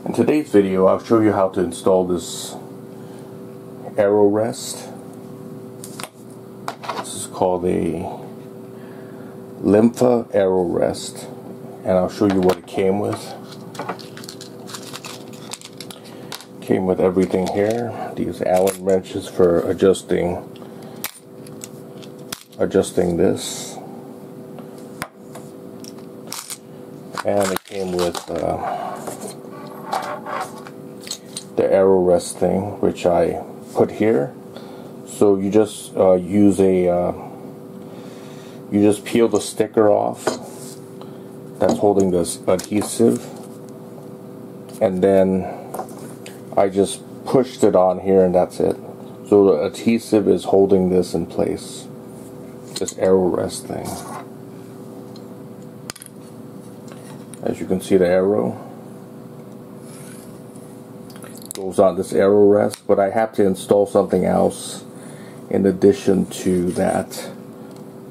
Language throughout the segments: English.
In today's video, I'll show you how to install this arrow rest. This is called a Limfa Arrow Rest, and I'll show you what it came with. Came with everything here. These Allen wrenches for adjusting this, and it came with the arrow rest thing, which I put here. So you just use a you just peel the sticker off that's holding this adhesive, and then I just pushed it on here, and that's it. So the adhesive is holding this in place, this arrow rest thing. As you can see, the arrow goes on this arrow rest, but I have to install something else in addition to that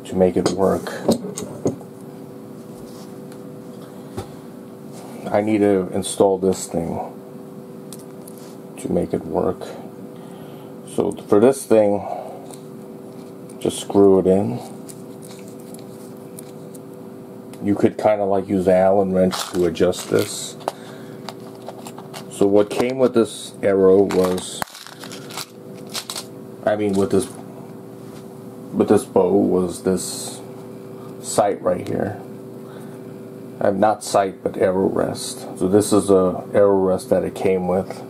to make it work. I need to install this thing to make it work. So for this thing, just screw it in. You could kind of like use an Allen wrench to adjust this. So what came with this arrow was, with this bow was this sight right here. Not sight, but arrow rest. So this is a arrow rest that it came with,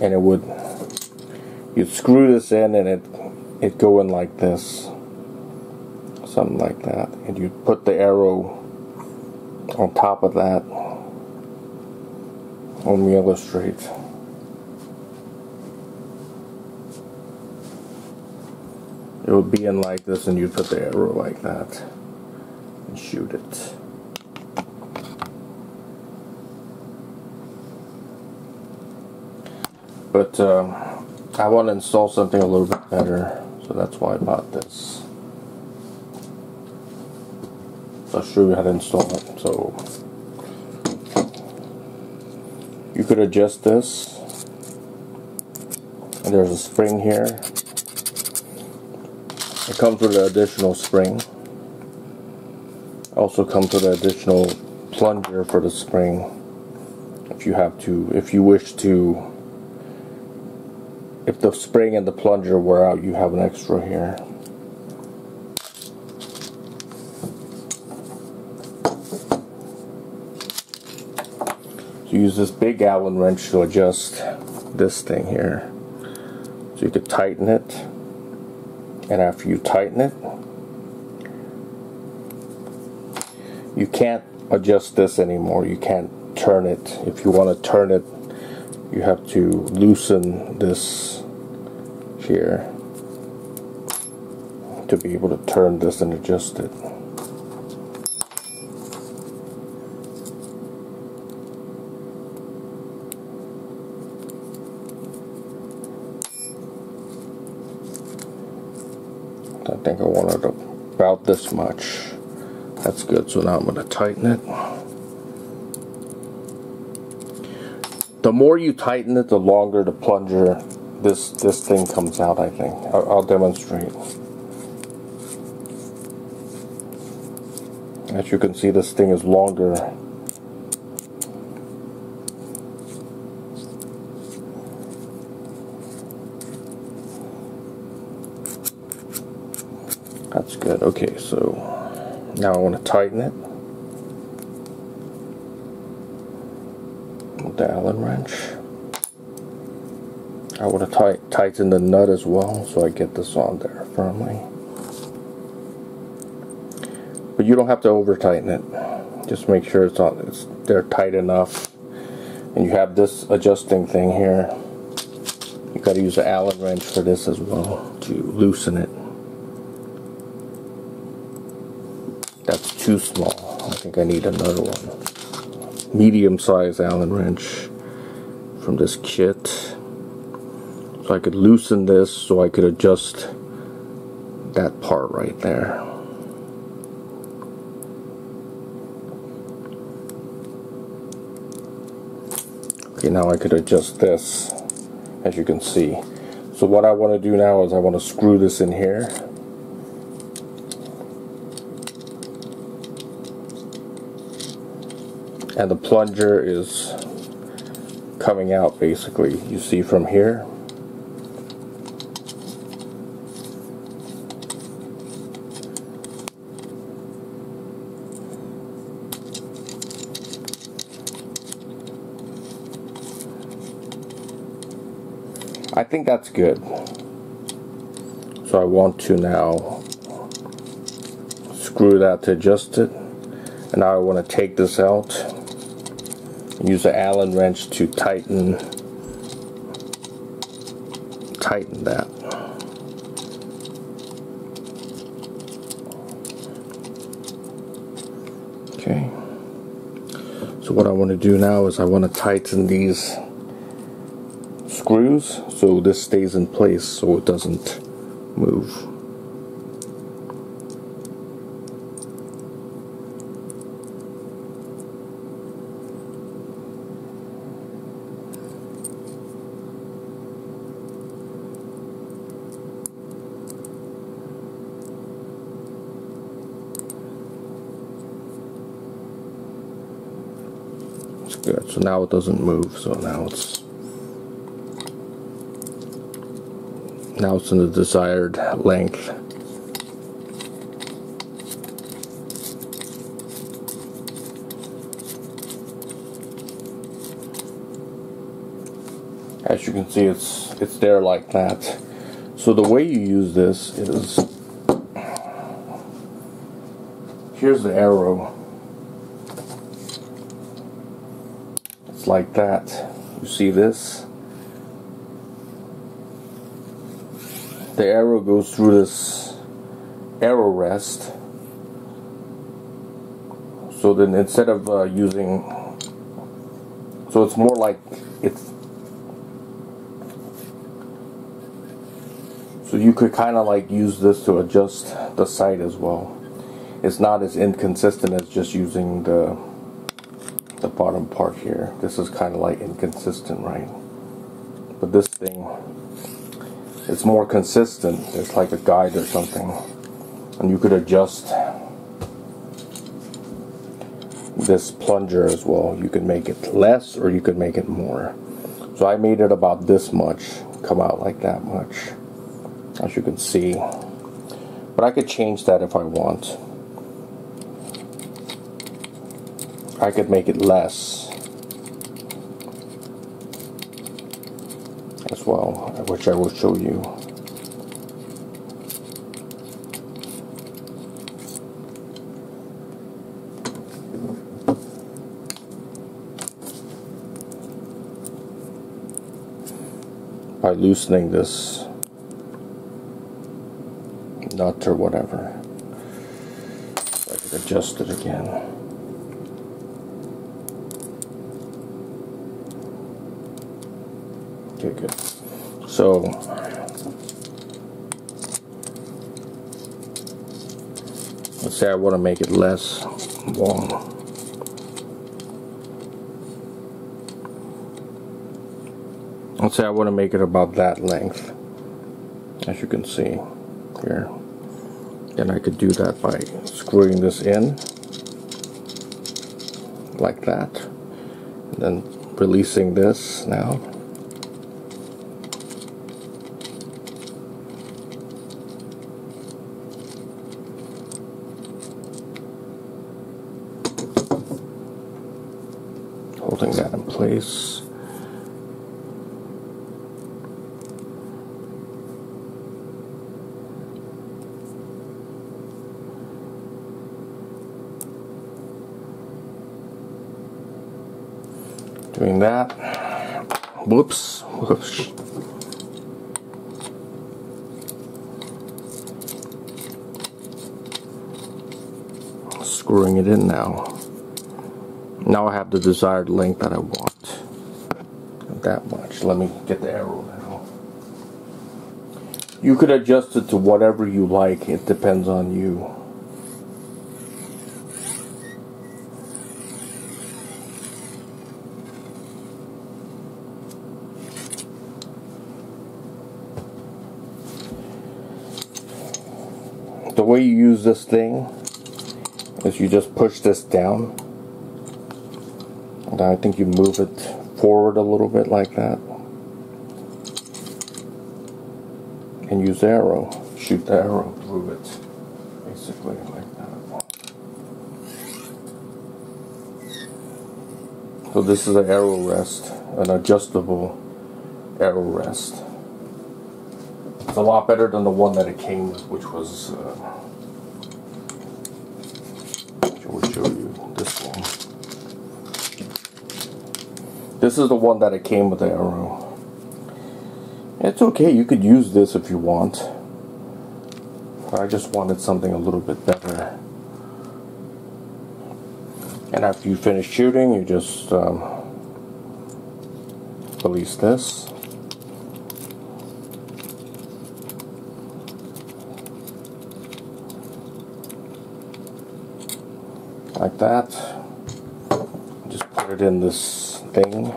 and you'd screw this in, and it go in like this, something like that, and you put the arrow on top of that. Let me illustrate. It would be in like this, and you put the arrow like that and shoot it. But I want to install something a little bit better, so that's why I bought this. So I'll show you how to install it. So you could adjust this, and there's a spring here. It comes with an additional spring. Also comes with an additional plunger for the spring. If you wish to, if the spring and the plunger wear out, you have an extra here. So you use this big Allen wrench to adjust this thing here. So you could tighten it, and after you tighten it, you can't adjust this anymore. You can't turn it. If you want to turn it, you have to loosen this here to be able to turn this and adjust it. I think I wanted about this much. That's good. So now I'm going to tighten it. The more you tighten it, the longer the plunger, this thing comes out, I think. I'll demonstrate. As you can see, this thing is longer. That's good. Okay, so now I want to tighten it with the Allen wrench. I want to tighten the nut as well, so I get this on there firmly. But you don't have to over tighten it. Just make sure it's there tight enough. And you have this adjusting thing here. You got to use an Allen wrench for this as well to loosen it. That's too small. I think I need another one. Medium-sized Allen wrench from this kit. So I could loosen this so I could adjust that part right there. Okay, now I could adjust this, as you can see. So what I want to do now is I want to screw this in here. And the plunger is coming out, basically. You see from here. I think that's good. So I want to now screw that to adjust it. And now I want to take this out and use the Allen wrench to tighten that. Okay. So what I want to do now is I want to tighten these screws so this stays in place so it doesn't move. It's good. So now it doesn't move. So now it's in the desired length. As you can see, it's there like that. So the way you use this is, here's the arrow. It's like that. You see this? The arrow goes through this arrow rest. So then instead of using, so it's more like so you could kind of like use this to adjust the sight as well. It's not as inconsistent as just using the bottom part here. This is kind of like inconsistent, right? But this thing, it's more consistent. It's like a guide or something. And you could adjust this plunger as well. You could make it less or you could make it more. So I made it about this much, come out like that much, as you can see. But I could change that if I want. I could make it less as well, which I will show you. By loosening this nut or whatever, I can adjust it again. Okay, good. So let's say I want to make it less long. Let's say I want to make it about that length, as you can see here. Then I could do that by screwing this in like that, and then releasing this now. Holding that in place. Doing that. Whoops. Screwing it in now. Now I have the desired length that I want. Not that much. Let me get the arrow now. You could adjust it to whatever you like. It depends on you. the way you use this thing is you just push this down, and I think you move it forward a little bit like that, and use the arrow, shoot the arrow through it, basically like that. So this is an arrow rest, an adjustable arrow rest. It's a lot better than the one that it came with, which was I will show you this one. This is the one that it came with the arrow. It's okay, you could use this if you want, but I just wanted something a little bit better. And after you finish shooting, you just release this. Like that. Just put it in this thing.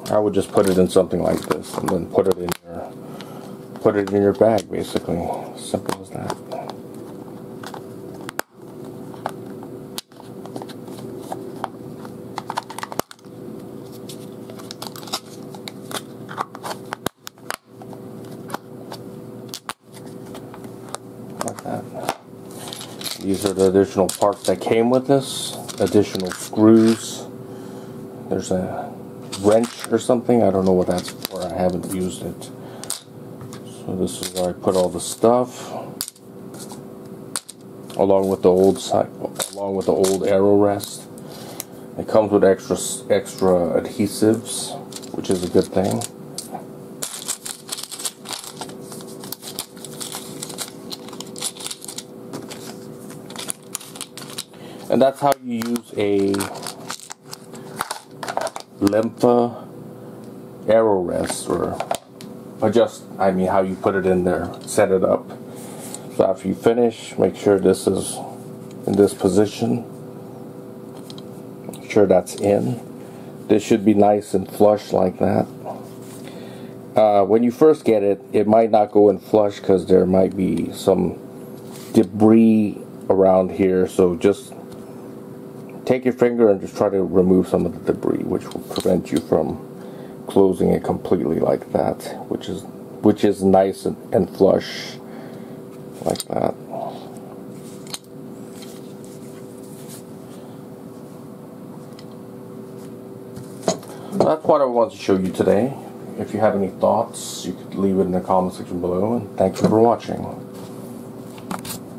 I would just put it in something like this, and then put it in your bag, basically. Simple as that. Like that. These are the additional parts that came with this. Additional screws. There's a wrench or something. I don't know what that's for. I haven't used it. So this is where I put all the stuff, along with the old arrow rest. It comes with extra adhesives, which is a good thing. And that's how you use a Limfa Arrow Rest, or how you put it in there, set it up. So after you finish, make sure this is in this position. Make sure that's in. This should be nice and flush like that. When you first get it, it might not go in flush because there might be some debris around here, so just take your finger and just try to remove some of the debris, which will prevent you from closing it completely like that, which is nice and flush like that. That's what I wanted to show you today. If you have any thoughts, you could leave it in the comment section below, and thank you for watching.